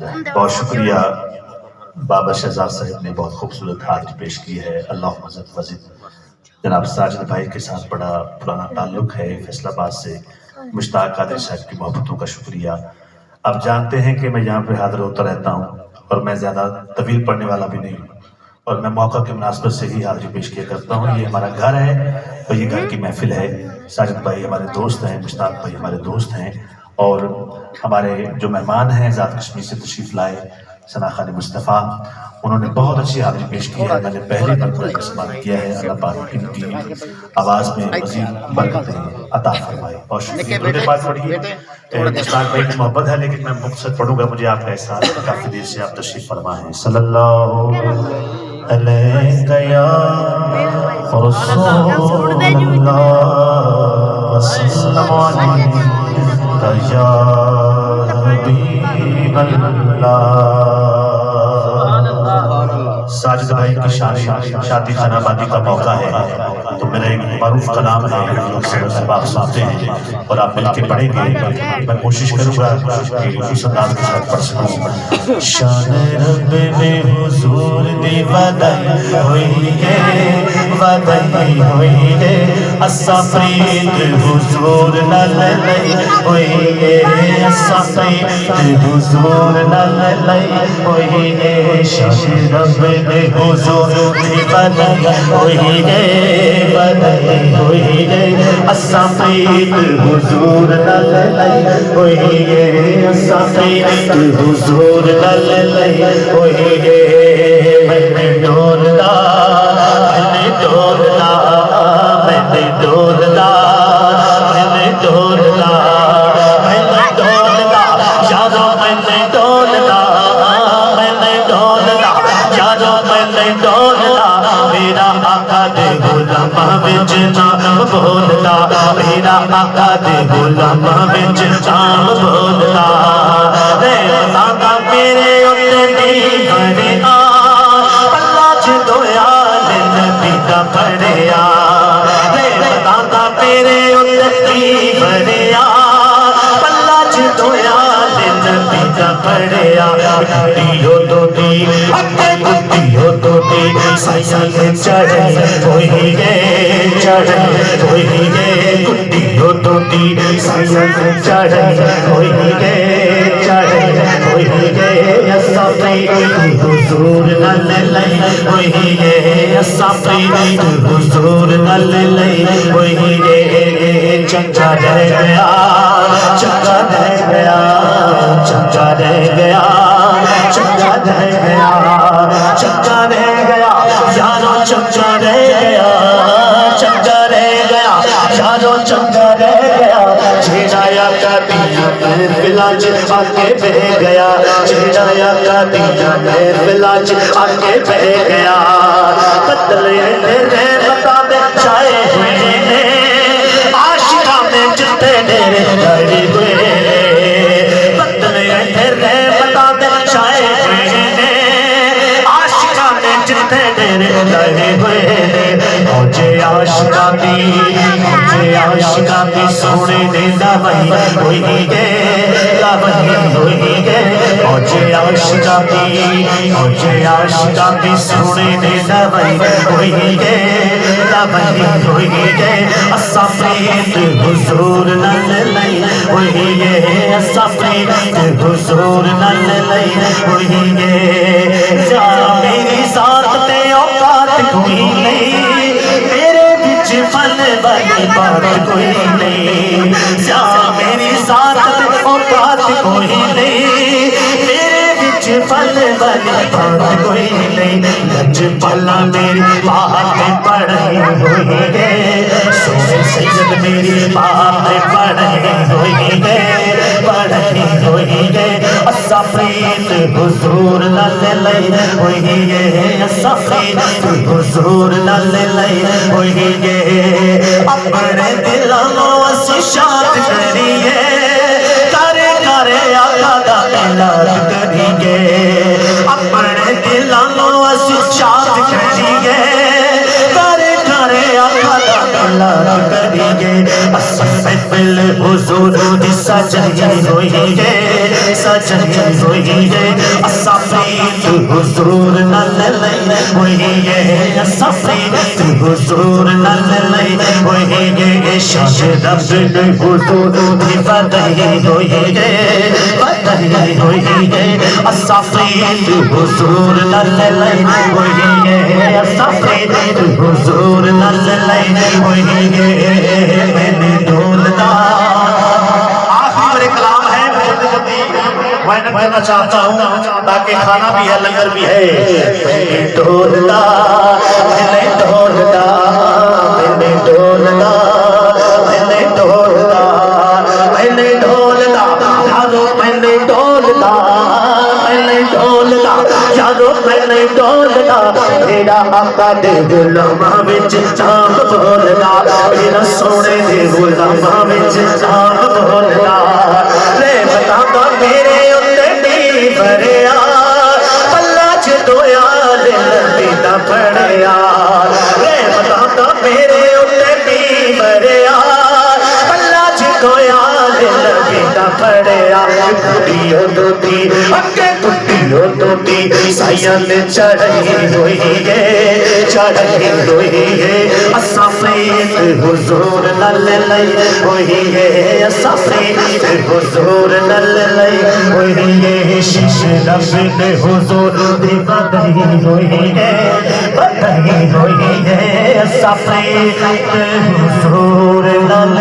بہت شکریہ بابا شہزاد صاحب نے بہت خوبصورت حاضری پیش کی ہے. اللہ مزد وزد. جناب ساجد بھائی کے ساتھ بڑا پرانا تعلق ہے فیصل آباد سے. مشتاق قادری صاحب کی محبتوں کا شکریہ. اب جانتے ہیں کہ میں یہاں پہ حاضر ہوتا رہتا ہوں اور میں زیادہ طویل پڑھنے والا بھی نہیں ہوں اور میں موقع کی مناسبت سے ہی حاضری پیش کیا کرتا ہوں. یہ ہمارا گھر ہے اور یہ گھر کی محفل ہے. ساجد بھائی ہمارے دوست ہیں, مشتاق بھائی ہمارے دوست ہیں اور ہمارے جو مہمان ہیں ذات کشمیر سے تشریف لائے ثنا خان مصطفیٰ, انہوں نے بہت اچھی حاضری پیش کی ہے. میں نے پہلی مرتبہ استعمال کیا ہے. اللہ پاک ان کی آواز میں مزید برکتیں عطا فرمائے. بہت شکریہ. درود پاک پڑھیے. مشتاق بھائی کی محبت ہے لیکن میں مختصر پڑھوں گا, مجھے آپ کا احساس ہے. کافی دیر سے آپ تشریف فرما ہیں. صلی اللہ علیہ یا رسول اللہ وسلم علیہ یا حبیب اللہ. ساجد بھائی کی شادی خانہ بادی کا موقع ہے تو میرا ایک معروف کلام ہے, آپ سنتے ہیں اور آپ مل کے پڑھیں گے. میں کوشش کروں گا کہ اس انداز کے ساتھ پڑھ سکوں. شان رب میں حضور دی ودائی ہوئی ہے, ودائی ہوئی ہے. اسا فرید حضور نال لئی ہوئی ہے, اسا فرید حضور نال لئی ہوئی ہے. شان رب میں حضور دی ودائی ہوئی ہے, ودائی ہوئی ہے. اسا فرید حضور نال لئی ہوئی ہے, اسا فرید حضور نال لئی ہوئی ہے. میں ڈولدا, میں ڈولدا, میں ڈولدا, میں ڈولدا, میں ڈولدا یارو, میں ڈولدا, میں ڈولدا یارو, میں ڈولدا. میرا آقا دے غلاماں وچ نام بولدا, میرا آقا دے غلاماں وچ نام بولدا. رحمتاں میرے اُتے نہیں بڑیا, اللہ جدوں یاد نبی دا پڑھیا. رحمتاں میرے اُتے نہیں بڑیا, اللہ جدوں یاد نبی دا پڑھیا. گڈیو تو دی گڈیو تو دی سائیں چڑھ ہوئی گئے, چڑھ ہوئی گئے. گڈیو تو دی سائیں چڑھ ہوئی گئے, چڑھ ہوئی گئے. اسا فرید حضور نال لئی ہوئی ہے, اسا فرید حضور نال لئی ہوئی ہے. چنگا رہ گیا, چنگا رہ گیا, چنگا رہ گیا, چنگا رہ گیا, چنگا رہ گیا یارو, چنگا رہ گیا, چنگا رہ گیا یارو, چنگا رہ گیا. جھیڑایا کا دیا محفلاج آگے بہ گیا, جھیڑایا کا دیا محفلاج آگے بہ گیا. بدلے تیرے بتا دے چھائے ہوئے نے, عاشقاں میں جتے ڈیرے لڑے ہوئے نے. بدلے تیرے بتا دے چھائے ہوئے نے, عاشقاں میں جتے ڈیرے لڑے ہوئے نے. مجھے عاشقاں دی, مجھے عاشقاں دی سونے نے لاوئی ہوئی گئے, لاوئی ہوئی گئے. مجھے عاشقاں دی, مجھے عاشقاں دی سونے نے لاوئی ہوئی گئے, لاوئی ہوئی گئے. اسا فرید حضور نال لئی ہوئی گئے, اسا فرید حضور نال لئی ہوئی گئے. جا میری ذات تے اوقات کوئی نہیں, میرے وچ فن والی بات کوئی نہیں. جا میری ذات تے اوقات کوئی نہیں, میرے وچ فن والی بات کوئی نہیں. لج پالا میری بات پڑھائی ہوئی ہے, سونے سید میری بات پڑھائی ہوئی ہے, پڑھائی ہوئی ہے. اسا فرید حضور نال لئی ہوئی ہے, اسا فرید حضور نال لئی ہوئی ہے. اپنے دلاں نوں اسی شاد کریے, کرے کرے آقا دا اعلان کریے. اپنے دلاں نوں اسی شاد کریے, کرے کرے آقا دا اللہ کریے محفل حضور دی سجی ہوئی ہے سجی ہوئی ہے صفیت حضور نال لئی ہوئی ہے صفیت حضور نال لئی ہوئی ہے شاہ رب حضور دی بدائی ہوئی ہے بدائی ہوئی ہے صفیت حضور نال لئی ہوئی ہے صفیت حضور نال لئی ہوئی ہے میں نے ڈھولتا آخری کلام ہے میں کہنا چاہتا ہوں تاکہ کھانا بھی ہے لنگر بھی ہے میں ڈھولتا میں ڈھولتا میں ڈھولتا میں ڈھولتا میں ڈھولتا یارو میں ڈھولتا میں ڈھولتا یارو میں ڈھولتا میرا آقا دے غلاماں وچ چاند بولدا میرا سونے دے غلاماں وچ چاند بولدا لے بتا میرے اُتے بھریا پلا جدویا دل دا پڑیا لے بتا میرے اُتے بھریا پلا جدویا دل دا پڑیا ٹوٹی ٹوٹی اگے ٹوٹی سایاں چڑھی ہوئی ہے چڑھی ہوئی ہے صفیت حضور نال لئی ہوئی ہے صفیت حضور نال لئی ہوئی ہے شیش رب حضور دی بدائی ہوئی ہے بدائی ہوئی ہے صفیت حضور نال